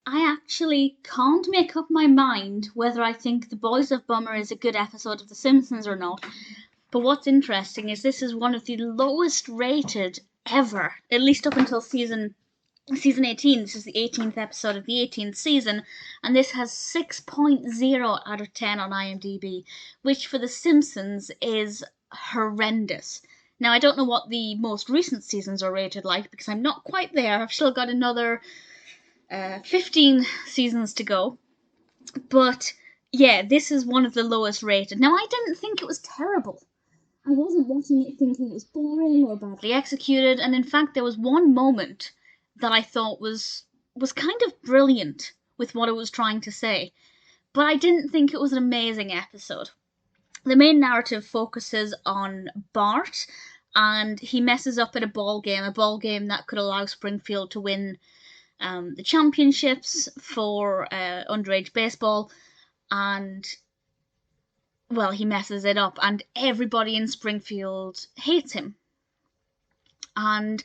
I actually can't make up my mind whether I think The Boys of Bummer is a good episode of The Simpsons or not. But what's interesting is this is one of the lowest rated ever, at least up until season 18. This is the 18th episode of the 18th season, and this has 6.0 out of 10 on IMDb, which for The Simpsons is horrendous. Now, I don't know what the most recent seasons are rated like because I'm not quite there. I've still got another 15 seasons to go. But yeah, this is one of the lowest rated. Now, I didn't think it was terrible. I wasn't watching it thinking it was boring or badly executed, and in fact, there was one moment that I thought was kind of brilliant with what it was trying to say. But I didn't think it was an amazing episode. The main narrative focuses on Bart, and he messes up at a ball game that could allow Springfield to win the championships for underage baseball, and well, he messes it up, and everybody in Springfield hates him. And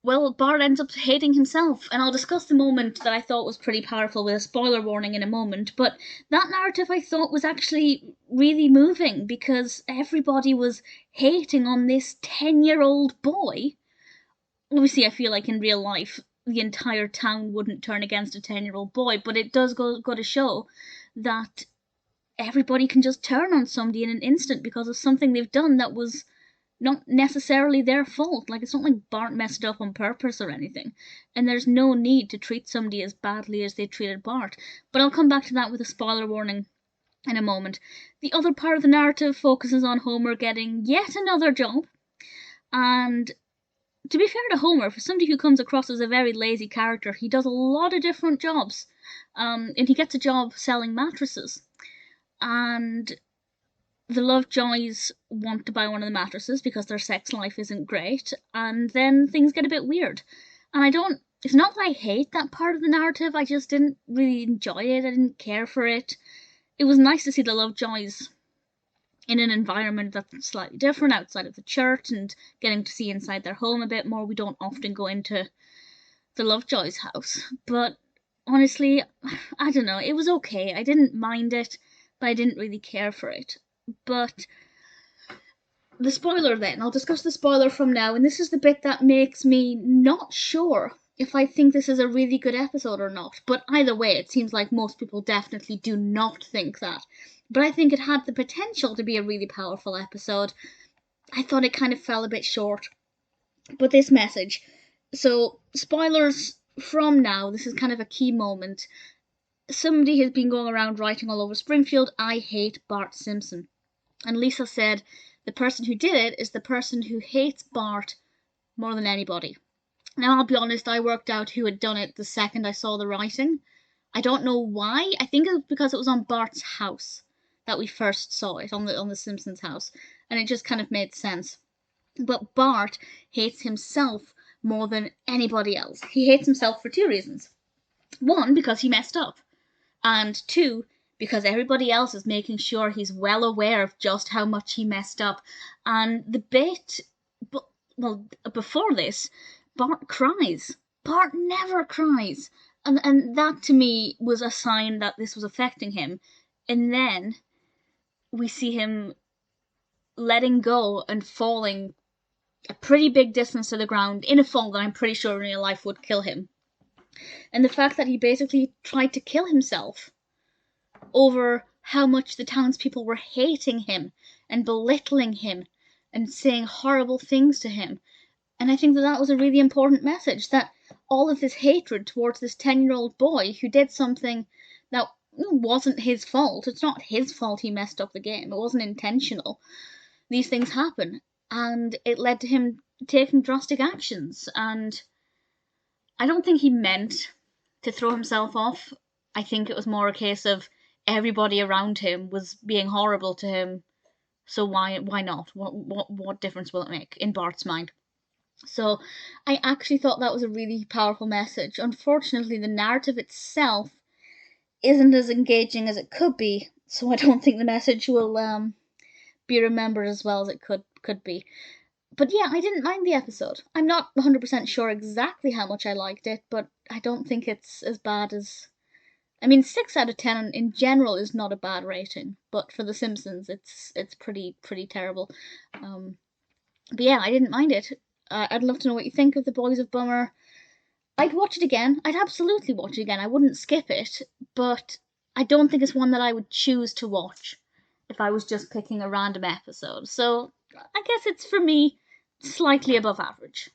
well, Bart ends up hating himself, and I'll discuss the moment that I thought was pretty powerful with a spoiler warning in a moment, but that narrative I thought was actually really moving because everybody was hating on this 10-year-old boy. Obviously, I feel like in real life, the entire town wouldn't turn against a 10-year-old boy, but it does go to show that everybody can just turn on somebody in an instant because of something they've done that was not necessarily their fault. Like, it's not like Bart messed up on purpose or anything. And there's no need to treat somebody as badly as they treated Bart. But I'll come back to that with a spoiler warning in a moment. The other part of the narrative focuses on Homer getting yet another job. And to be fair to Homer, for somebody who comes across as a very lazy character, he does a lot of different jobs. And he gets a job selling mattresses. And the Lovejoys want to buy one of the mattresses because their sex life isn't great, and then things get a bit weird. And it's not that I hate that part of the narrative, I just didn't really enjoy it, I didn't care for it. It was nice to see the Lovejoys in an environment that's slightly different outside of the church and getting to see inside their home a bit more. We don't often go into the Lovejoys' house, but honestly, I don't know, it was okay. I didn't mind it, but I didn't really care for it. But the spoiler then, I'll discuss the spoiler from now, and this is the bit that makes me not sure if I think this is a really good episode or not. But either way, it seems like most people definitely do not think that. But I think it had the potential to be a really powerful episode. I thought it kind of fell a bit short. But this message, so spoilers from now, this is kind of a key moment. Somebody has been going around writing all over Springfield, I hate Bart Simpson. And Lisa said the person who did it is the person who hates Bart more than anybody. Now, I'll be honest, I worked out who had done it the second I saw the writing. I don't know why. I think it was because it was on Bart's house that we first saw it, on the Simpsons house. And it just kind of made sense. But Bart hates himself more than anybody else. He hates himself for two reasons. One, because he messed up. And two, because everybody else is making sure he's well aware of just how much he messed up. And the bit, well, before this, Bart cries. Bart never cries. And that to me was a sign that this was affecting him. And then we see him letting go and falling a pretty big distance to the ground in a fall that I'm pretty sure in real life would kill him. And the fact that he basically tried to kill himself over how much the townspeople were hating him and belittling him and saying horrible things to him. And I think that was a really important message, that all of this hatred towards this 10-year-old boy who did something that wasn't his fault. It's not his fault he messed up the game. It wasn't intentional. These things happen. And it led to him taking drastic actions. And I don't think he meant to throw himself off. I think it was more a case of everybody around him was being horrible to him, so why not? What difference will it make in Bart's mind? So I actually thought that was a really powerful message. Unfortunately, the narrative itself isn't as engaging as it could be, so I don't think the message will be remembered as well as it could be. But yeah, I didn't mind the episode. I'm not 100% sure exactly how much I liked it, but I don't think it's as bad as... I mean, 6 out of 10 in general is not a bad rating, but for The Simpsons, it's pretty terrible. But yeah, I didn't mind it. I'd love to know what you think of The Boys of Bummer. I'd watch it again. I'd absolutely watch it again. I wouldn't skip it, but I don't think it's one that I would choose to watch if I was just picking a random episode. So I guess it's, for me, slightly above average.